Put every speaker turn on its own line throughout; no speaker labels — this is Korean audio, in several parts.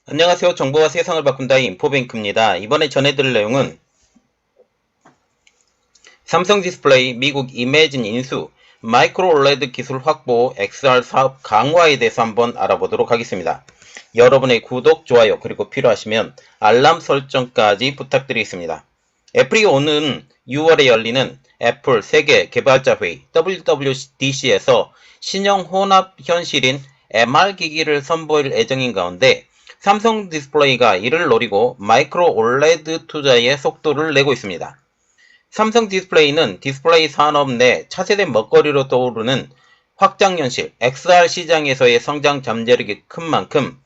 안녕하세요. 정보가 세상을 바꾼다 인포뱅크입니다. 이번에 전해드릴 내용은 삼성 디스플레이 미국 이매진 인수, 마이크로 올레드 기술 확보, XR 사업 강화에 대해서 한번 알아보도록 하겠습니다. 여러분의 구독, 좋아요, 그리고 필요하시면 알람 설정까지 부탁드리겠습니다. 애플이 오는 6월에 열리는 애플 세계 개발자 회의 WWDC에서 신형 혼합 현실인 MR 기기를 선보일 예정인 가운데 삼성 디스플레이가 이를 노리고 마이크로 올레드 투자에 속도를 내고 있습니다. 삼성 디스플레이는 디스플레이 산업 내 차세대 먹거리로 떠오르는 확장현실 XR 시장에서의 성장 잠재력이 큰 만큼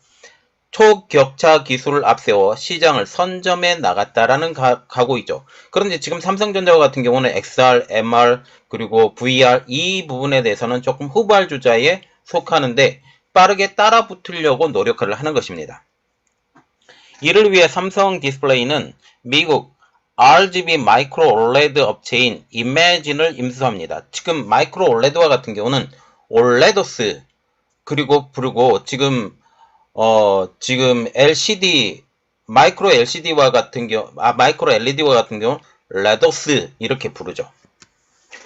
초격차 기술을 앞세워 시장을 선점해 나갔다라는 각오이죠. 그런데 지금 삼성전자 같은 경우는 XR, MR, 그리고 VR 이 부분에 대해서는 조금 후발주자에 속하는데 빠르게 따라 붙으려고 노력을 하는 것입니다. 이를 위해 삼성 디스플레이는 미국 RGB 마이크로 올레드 업체인 이매진을 임수합니다. 지금 마이크로 올레드와 같은 경우는 올레도스 그리고 부르고 지금 LCD 마이크로 LCD와 같은 경우 마이크로 LED와 같은 경우 레도스 이렇게 부르죠.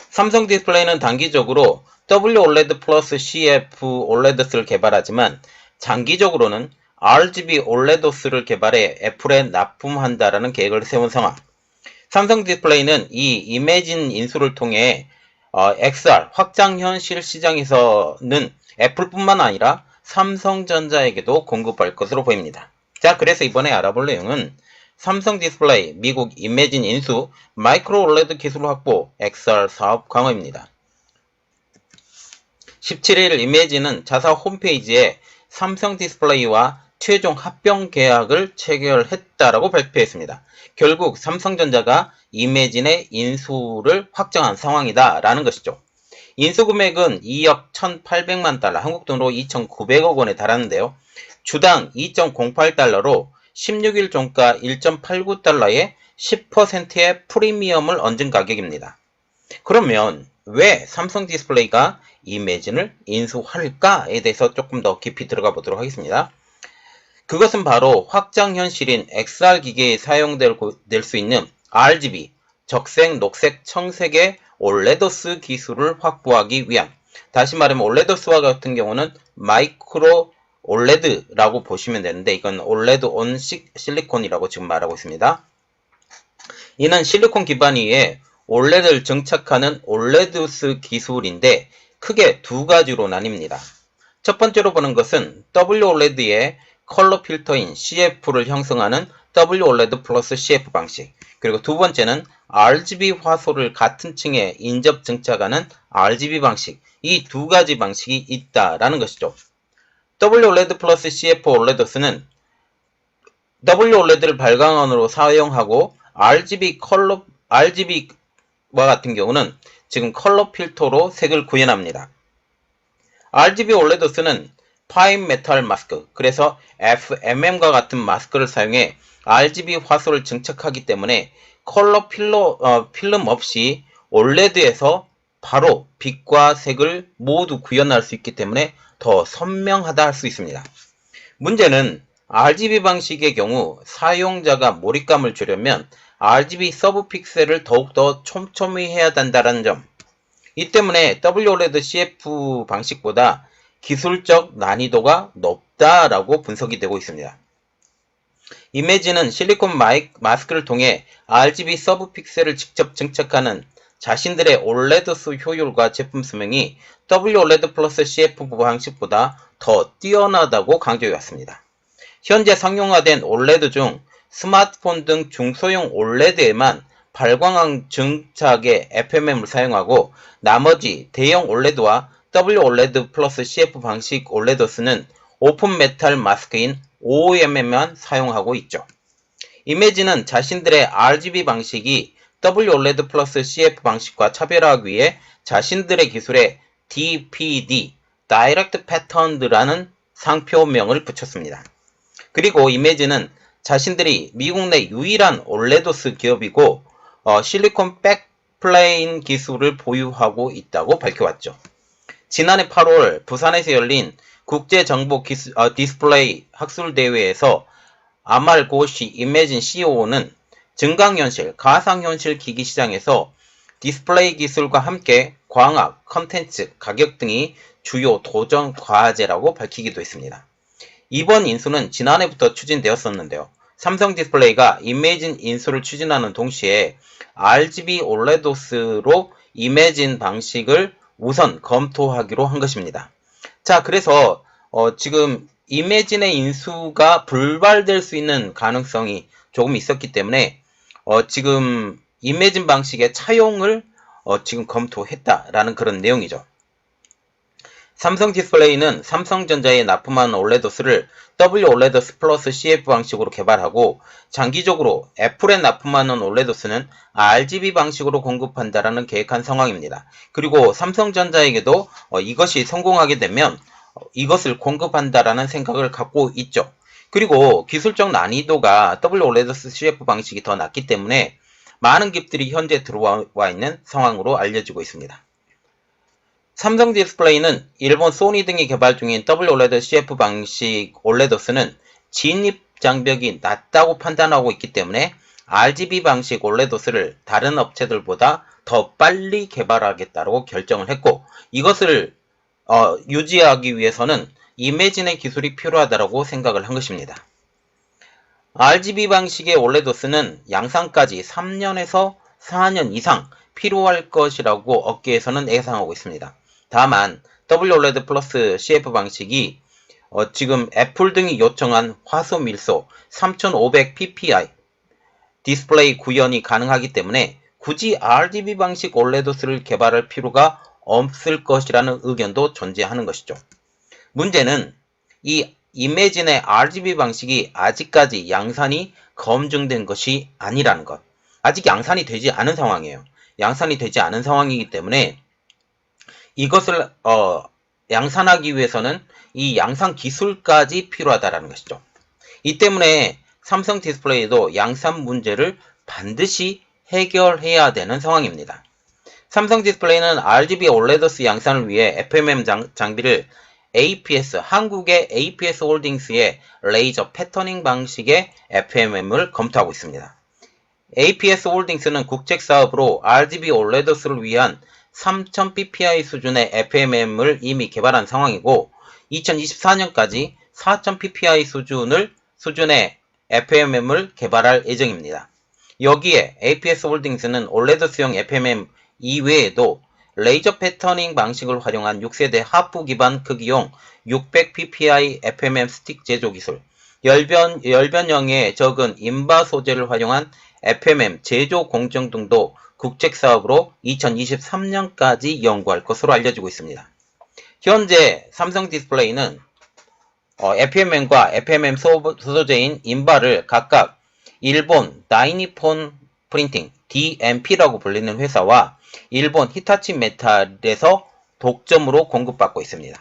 삼성 디스플레이는 단기적으로 WOLED 플러스 CF OLED스를 개발하지만 장기적으로는 RGB OLED스를 개발해 애플에 납품한다라는 계획을 세운 상황. 삼성 디스플레이는 이 이매진 인수를 통해 XR 확장현실 시장에서는 애플뿐만 아니라 삼성전자에게도 공급할 것으로 보입니다. 자, 그래서 이번에 알아볼 내용은 삼성 디스플레이, 미국 이매진 인수, 마이크로 올레드 기술 확보, XR 사업 강화입니다. 17일 이매진은 자사 홈페이지에 삼성 디스플레이와 최종 합병 계약을 체결했다라고 발표했습니다. 결국 삼성전자가 이매진의 인수를 확정한 상황이다라는 것이죠. 인수 금액은 2억 1,800만 달러, 한국 돈으로 2,900억 원에 달하는데요. 주당 2.08달러로 16일 종가 1.89달러에 10%의 프리미엄을 얹은 가격입니다. 그러면 왜 삼성 디스플레이가 이매진을 인수할까에 대해서 조금 더 깊이 들어가 보도록 하겠습니다. 그것은 바로 확장현실인 XR 기계에 사용될 수 있는 RGB, 적색, 녹색, 청색의 올레도스 기술을 확보하기 위한, 다시 말하면 올레도스와 같은 경우는 마이크로 올레드라고 보시면 되는데 이건 올레드 온 실리콘이라고 지금 말하고 있습니다. 이는 실리콘 기반 위에 올레드를 정착하는 올레도스 기술인데 크게 두 가지로 나뉩니다. 첫 번째로 보는 것은 WOLED의 컬러 필터인 CF를 형성하는 WOLED 플러스 CF 방식, 그리고 두 번째는 RGB 화소를 같은 층에 인접 정착하는 RGB 방식, 이 두 가지 방식이 있다라는 것이죠. WOLED 플러스 CF OLED스는 WOLED를 발광원으로 사용하고 RGB와 같은 경우는 지금 컬러 필터로 색을 구현합니다. RGB 올레도스는 파인 메탈 마스크, 그래서 FMM과 같은 마스크를 사용해 RGB 화소를 증착하기 때문에 컬러 필름 없이 올레드에서 바로 빛과 색을 모두 구현할 수 있기 때문에 더 선명하다 할 수 있습니다. 문제는 RGB 방식의 경우 사용자가 몰입감을 주려면 RGB 서브 픽셀을 더욱더 촘촘히 해야 한다는 점, 이 때문에 WOLED CF 방식보다 기술적 난이도가 높다라고 분석이 되고 있습니다. 이매진은 실리콘 마스크를 통해 RGB 서브 픽셀을 직접 증착하는 자신들의 올레드스 효율과 제품 수명이 WOLED 플러스 CF 방식보다 더 뛰어나다고 강조해왔습니다. 현재 상용화된 올레드 중 스마트폰 등 중소형 올레드에만 발광황 증착의 FMM을 사용하고 나머지 대형 올레드와 WOLED 플러스 CF 방식 올레드스는 오픈 메탈 마스크인 OEM에만 사용하고 있죠. 이매진은 자신들의 RGB 방식이 WOLED 플러스 CF 방식과 차별화하기 위해 자신들의 기술에 DPD, Direct Patterned라는 상표명을 붙였습니다. 그리고 이매진은 자신들이 미국 내 유일한 올레도스 기업이고 실리콘 백플레인 기술을 보유하고 있다고 밝혀왔죠. 지난해 8월 부산에서 열린 국제정보 디스플레이 학술대회에서 아말 고시 이매진 CEO는 증강현실, 가상현실 기기 시장에서 디스플레이 기술과 함께 광학, 컨텐츠, 가격 등이 주요 도전 과제라고 밝히기도 했습니다. 이번 인수는 지난해부터 추진되었었는데요. 삼성 디스플레이가 이매진 인수를 추진하는 동시에 RGB OLEDOS로 이매진 방식을 우선 검토하기로 한 것입니다. 자, 그래서 지금 이매진의 인수가 불발될 수 있는 가능성이 조금 있었기 때문에 지금 이매진 방식의 차용을 지금 검토했다라는 그런 내용이죠. 삼성 디스플레이는 삼성전자에 납품한 OLEDOS를 WOLEDOS 플러스 CF 방식으로 개발하고 장기적으로 애플에 납품하는 OLEDOS는 RGB 방식으로 공급한다라는 계획한 상황입니다. 그리고 삼성전자에게도 이것이 성공하게 되면 이것을 공급한다라는 생각을 갖고 있죠. 그리고 기술적 난이도가 WOLEDOS CF 방식이 더 낮기 때문에 많은 기업들이 현재 들어와 있는 상황으로 알려지고 있습니다. 삼성 디스플레이는 일본 소니 등이 개발 중인 WOLED CF 방식 OLEDOS는 진입 장벽이 낮다고 판단하고 있기 때문에 RGB 방식 OLEDOS를 다른 업체들보다 더 빨리 개발하겠다고 결정을 했고 이것을 유지하기 위해서는 이매진의 기술이 필요하다고 생각을 한 것입니다. RGB 방식의 OLEDOS는 양산까지 3년에서 4년 이상 필요할 것이라고 업계에서는 예상하고 있습니다. 다만 WOLED 플러스 CF 방식이 지금 애플 등이 요청한 화소 밀도 3500 ppi 디스플레이 구현이 가능하기 때문에 굳이 RGB 방식 OLEDOS를 개발할 필요가 없을 것이라는 의견도 존재하는 것이죠. 문제는 이 이매진의 RGB 방식이 아직까지 양산이 검증된 것이 아니라는 것. 아직 양산이 되지 않은 상황이에요. 양산이 되지 않은 상황이기 때문에 이것을 양산하기 위해서는 이 양산 기술까지 필요하다라는 것이죠. 이 때문에 삼성 디스플레이도 양산 문제를 반드시 해결해야 되는 상황입니다. 삼성 디스플레이는 RGB OLEDOS 양산을 위해 FMM 장비를 APS, 한국의 APS 홀딩스의 레이저 패터닝 방식의 FMM을 검토하고 있습니다. APS 홀딩스는 국책 사업으로 RGB OLEDOS를 위한 3000 ppi 수준의 FMM을 이미 개발한 상황이고 2024년까지 4000 ppi 수준의 FMM을 개발할 예정입니다. 여기에 APS 홀딩스는 OLEDOS용 FMM 이외에도 레이저 패터닝 방식을 활용한 6세대 하프 기반 크기용 600 ppi FMM 스틱 제조 기술, 열변형의 적은 인바 소재를 활용한 FMM 제조 공정 등도 국책 사업으로 2023년까지 연구할 것으로 알려지고 있습니다. 현재 삼성 디스플레이는 FMM과 FMM 소재인 인바를 각각 일본 다이니폰 프린팅 DMP라고 불리는 회사와 일본 히타치 메탈에서 독점으로 공급받고 있습니다.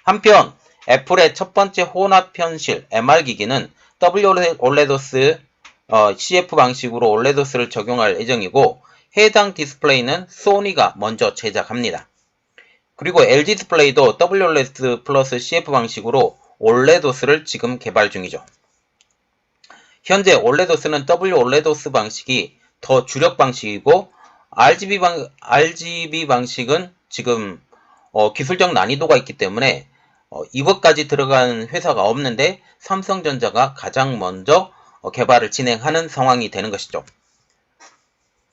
한편 애플의 첫 번째 혼합 현실 MR 기기는 WOLEDOS CF 방식으로 OLEDOS를 적용할 예정이고 해당 디스플레이는 소니가 먼저 제작합니다. 그리고 LG 디스플레이도 WOLED 플러스 CF 방식으로 OLEDOS를 지금 개발 중이죠. 현재 OLEDOS는 WOLEDOS 방식이 더 주력 방식이고 RGB 방식은 지금 기술적 난이도가 있기 때문에 이것까지 들어간 회사가 없는데 삼성전자가 가장 먼저 개발을 진행하는 상황이 되는 것이죠.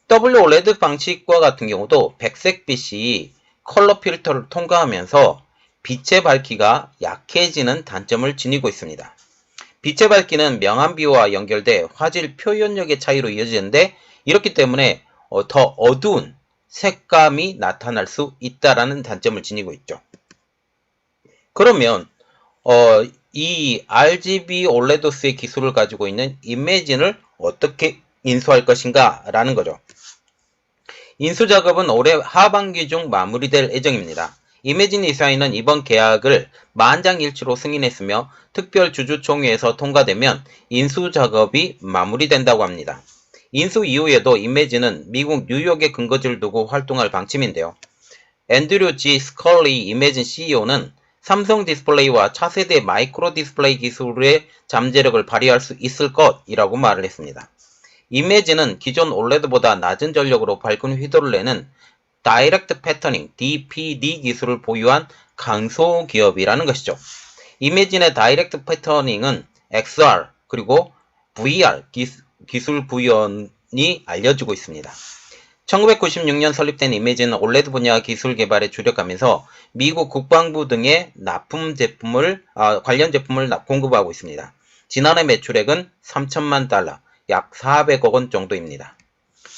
WOLED 방식과 같은 경우도 백색빛이 컬러 필터를 통과하면서 빛의 밝기가 약해지는 단점을 지니고 있습니다. 빛의 밝기는 명암비와 연결돼 화질 표현력의 차이로 이어지는데 이렇기 때문에 더 어두운 색감이 나타날 수 있다라는 단점을 지니고 있죠. 그러면 이 RGB OLEDOS의 기술을 가지고 있는 이매진을 어떻게 인수할 것인가 라는 거죠. 인수 작업은 올해 하반기 중 마무리될 예정입니다. 이매진 이사회는 이번 계약을 만장일치로 승인했으며 특별 주주총회에서 통과되면 인수 작업이 마무리된다고 합니다. 인수 이후에도 이매진은 미국 뉴욕에 근거지를 두고 활동할 방침인데요. 앤드류 G. 스컬리 이매진 CEO는 삼성 디스플레이와 차세대 마이크로 디스플레이 기술의 잠재력을 발휘할 수 있을 것이라고 말을 했습니다. 이미지는 기존 OLED보다 낮은 전력으로 밝은 휘도를 내는 다이렉트 패터닝 DPD 기술을 보유한 강소 기업이라는 것이죠. 이미진의 다이렉트 패터닝은 XR 그리고 VR 기술 부연이 알려지고 있습니다. 1996년 설립된 이미지는 OLED 분야 기술 개발에 주력하면서 미국 국방부 등의 관련 제품을 공급하고 있습니다. 지난해 매출액은 3천만 달러, 약 400억 원 정도입니다.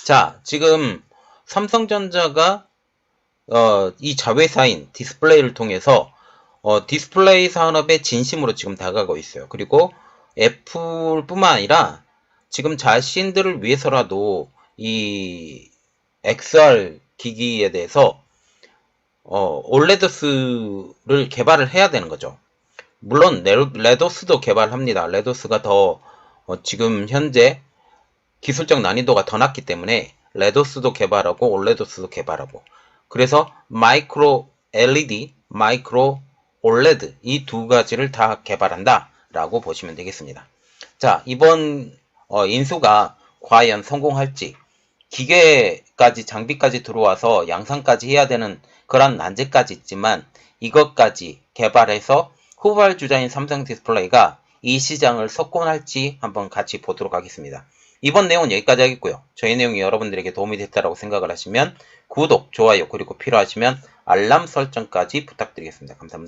자, 지금 삼성전자가 이 자회사인 디스플레이를 통해서 디스플레이 산업의 진심으로 지금 다가가고 있어요. 그리고 애플뿐만 아니라 지금 자신들을 위해서라도 이 XR 기기에 대해서 올레더스를 개발을 해야 되는 거죠. 물론 레도스도 개발합니다. 레도스가 더 지금 현재 기술적 난이도가 더 낮기 때문에 레도스도 개발하고 올레도스도 개발하고, 그래서 마이크로 LED, 마이크로 OLED 이 두 가지를 다 개발한다 라고 보시면 되겠습니다. 자, 이번 인수가 과연 성공할지, 기계까지 장비까지 들어와서 양산까지 해야 되는 그런 난제까지 있지만 이것까지 개발해서 후발주자인 삼성 디스플레이가 이 시장을 석권할지 한번 같이 보도록 하겠습니다. 이번 내용은 여기까지 하겠고요. 저희 내용이 여러분들에게 도움이 됐다고 생각을 하시면 구독, 좋아요, 그리고 필요하시면 알람 설정까지 부탁드리겠습니다. 감사합니다.